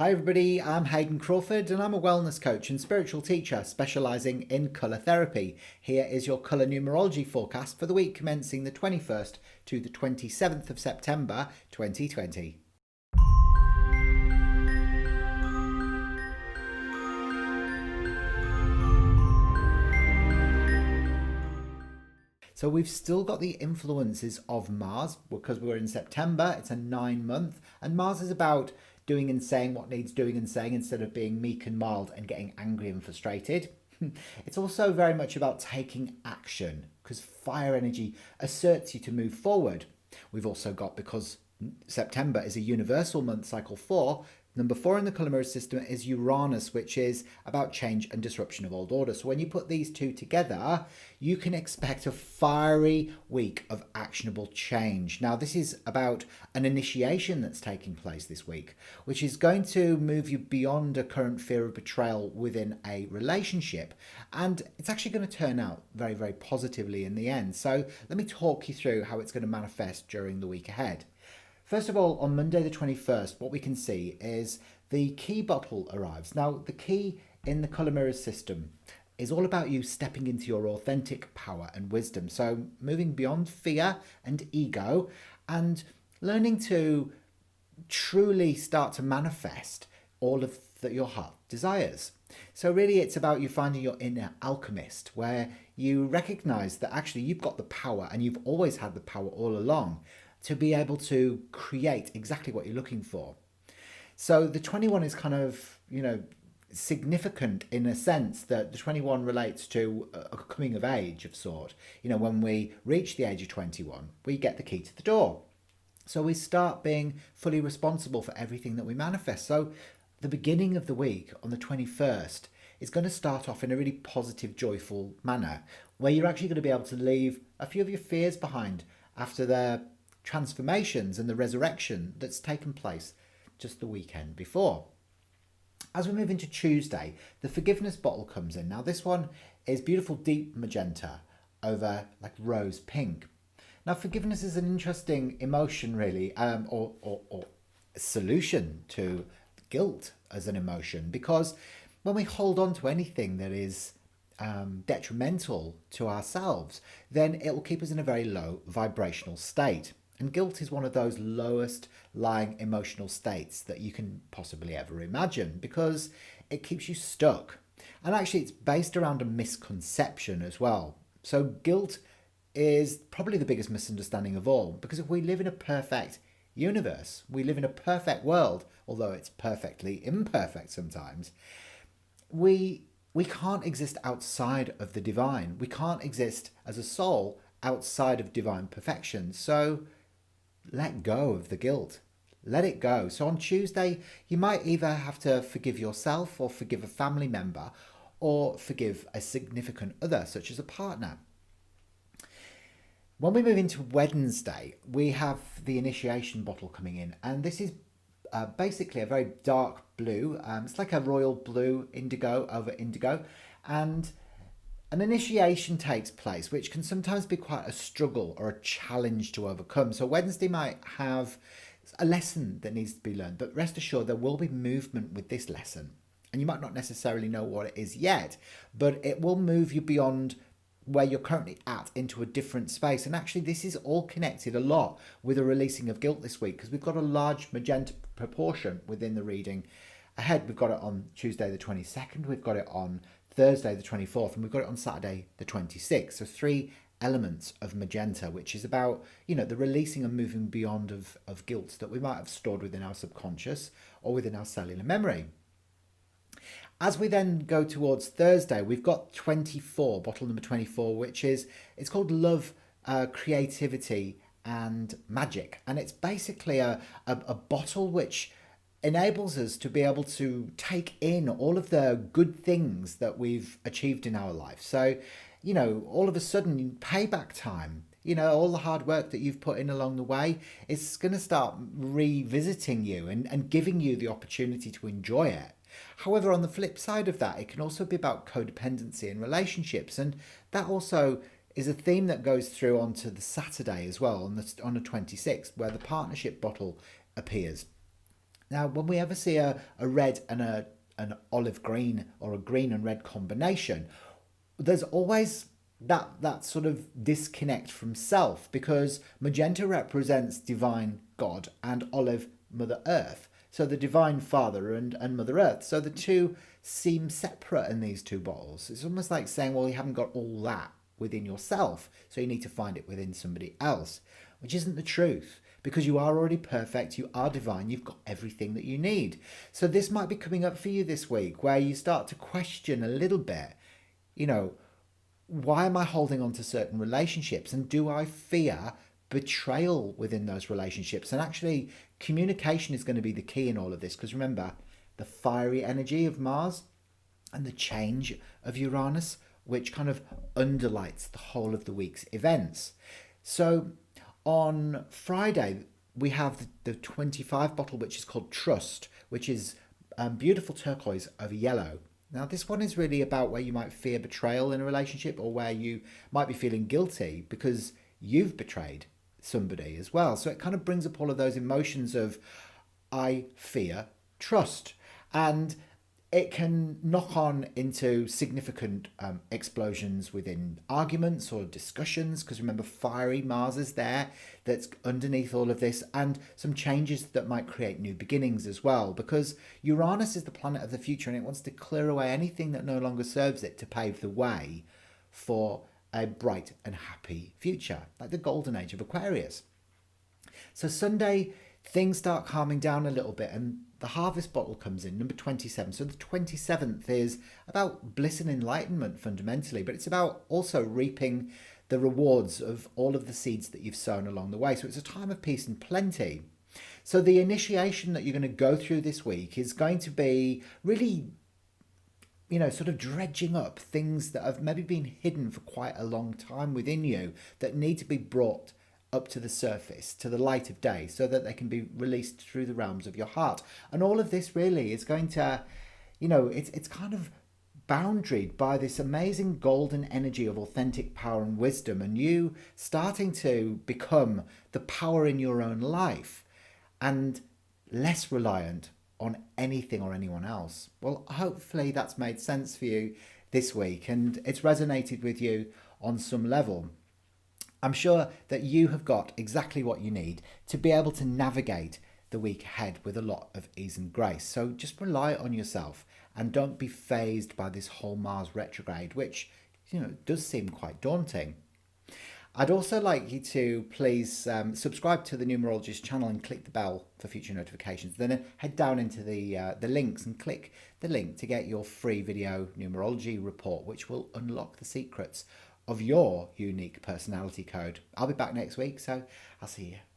Hi everybody, I'm Hayden Crawford and I'm a wellness coach and spiritual teacher specialising in colour therapy. Here is your colour numerology forecast for the week commencing the 21st to the 27th of September 2020. So we've still got the influences of Mars because we're in September. It's a 9-month and Mars is about doing and saying what needs doing and saying instead of being meek and mild and getting angry and frustrated. It's also very much about taking action because fire energy asserts you to move forward. We've also got, because September is a universal month, cycle 4, number 4 in the colour mirror system is Uranus, which is about change and disruption of old order. So when you put these two together, you can expect a fiery week of actionable change. Now, this is about an initiation that's taking place this week, which is going to move you beyond a current fear of betrayal within a relationship. And it's actually going to turn out very, very positively in the end. So let me talk you through how it's going to manifest during the week ahead. First of all, on Monday the 21st, what we can see is the key bottle arrives. Now, the key in the colour mirrors system is all about you stepping into your authentic power and wisdom. So moving beyond fear and ego and learning to truly start to manifest all of that your heart desires. So really it's about you finding your inner alchemist, where you recognise that actually you've got the power and you've always had the power all along to be able to create exactly what you're looking for. So the 21 is kind of, significant in a sense that the 21 relates to a coming of age of sort. When we reach the age of 21, we get the key to the door. So we start being fully responsible for everything that we manifest. So the beginning of the week on the 21st is going to start off in a really positive, joyful manner, where you're actually going to be able to leave a few of your fears behind after the transformations and the resurrection that's taken place just the weekend before. As we move into Tuesday, the forgiveness bottle comes in. Now this one is beautiful deep magenta over like rose pink. Now forgiveness is an interesting emotion really, or solution to guilt as an emotion, because when we hold on to anything that is detrimental to ourselves, then it will keep us in a very low vibrational state. And guilt is one of those lowest lying emotional states that you can possibly ever imagine, because it keeps you stuck. And actually it's based around a misconception as well. So guilt is probably the biggest misunderstanding of all, because if we live in a perfect universe, we live in a perfect world, although it's perfectly imperfect sometimes, we can't exist outside of the divine. We can't exist as a soul outside of divine perfection. So let go of the guilt. Let it go. So on Tuesday, you might either have to forgive yourself or forgive a family member or forgive a significant other, such as a partner. When we move into Wednesday, we have the initiation bottle coming in, and this is basically a very dark blue. It's like a royal blue indigo over indigo, and an initiation takes place, which can sometimes be quite a struggle or a challenge to overcome. So Wednesday might have a lesson that needs to be learned, but rest assured there will be movement with this lesson. And you might not necessarily know what it is yet, but it will move you beyond where you're currently at into a different space. And actually this is all connected a lot with a releasing of guilt this week, because we've got a large magenta proportion within the reading ahead. We've got it on Tuesday the 22nd, we've got it on Thursday the 24th, and we've got it on Saturday the 26th. So 3 elements of magenta, which is about, the releasing and moving beyond of guilt that we might have stored within our subconscious or within our cellular memory. As we then go towards Thursday, we've got 24, bottle number 24, which is, it's called Love, Creativity and Magic. And it's basically a bottle which enables us to be able to take in all of the good things that we've achieved in our life. So, all of a sudden, payback time, all the hard work that you've put in along the way, it's going to start revisiting you and giving you the opportunity to enjoy it. However, on the flip side of that, it can also be about codependency in relationships. And that also is a theme that goes through onto the Saturday as well, on the 26th, where the partnership bottle appears. Now, when we ever see a red and an olive green or a green and red combination, there's always that sort of disconnect from self, because magenta represents divine God and olive Mother Earth. So the divine Father and Mother Earth. So the two seem separate in these two bottles. It's almost like saying, well, you haven't got all that within yourself, so you need to find it within somebody else, which isn't the truth, because you are already perfect, you are divine, you've got everything that you need. So this might be coming up for you this week, where you start to question a little bit, you know, why am I holding on to certain relationships, and do I fear betrayal within those relationships? And actually, communication is going to be the key in all of this, because remember, the fiery energy of Mars and the change of Uranus, which kind of underlights the whole of the week's events. So on Friday, we have the 25 bottle, which is called Trust, which is beautiful turquoise over yellow. Now, this one is really about where you might fear betrayal in a relationship, or where you might be feeling guilty because you've betrayed somebody as well. So it kind of brings up all of those emotions of I fear trust. And it can knock on into significant explosions within arguments or discussions, because remember, fiery Mars is there that's underneath all of this, and some changes that might create new beginnings as well, because Uranus is the planet of the future, and it wants to clear away anything that no longer serves it to pave the way for a bright and happy future, like the golden age of Aquarius. So Sunday, things start calming down a little bit, and the harvest bottle comes in, number 27. So the 27th is about bliss and enlightenment fundamentally, but it's about also reaping the rewards of all of the seeds that you've sown along the way. So it's a time of peace and plenty. So the initiation that you're going to go through this week is going to be really, you know, sort of dredging up things that have maybe been hidden for quite a long time within you, that need to be brought up to the surface, to the light of day, so that they can be released through the realms of your heart. And all of this really is going to, you know, it's kind of boundaried by this amazing golden energy of authentic power and wisdom, and you starting to become the power in your own life and less reliant on anything or anyone else. Well, hopefully that's made sense for you this week, and it's resonated with you on some level. I'm sure that you have got exactly what you need to be able to navigate the week ahead with a lot of ease and grace. So just rely on yourself, and don't be fazed by this whole Mars retrograde, which, you know, does seem quite daunting. I'd also like you to please subscribe to the Numerologist channel and click the bell for future notifications. Then head down into the links and click the link to get your free video numerology report, which will unlock the secrets of your unique personality code. I'll be back next week, so I'll see you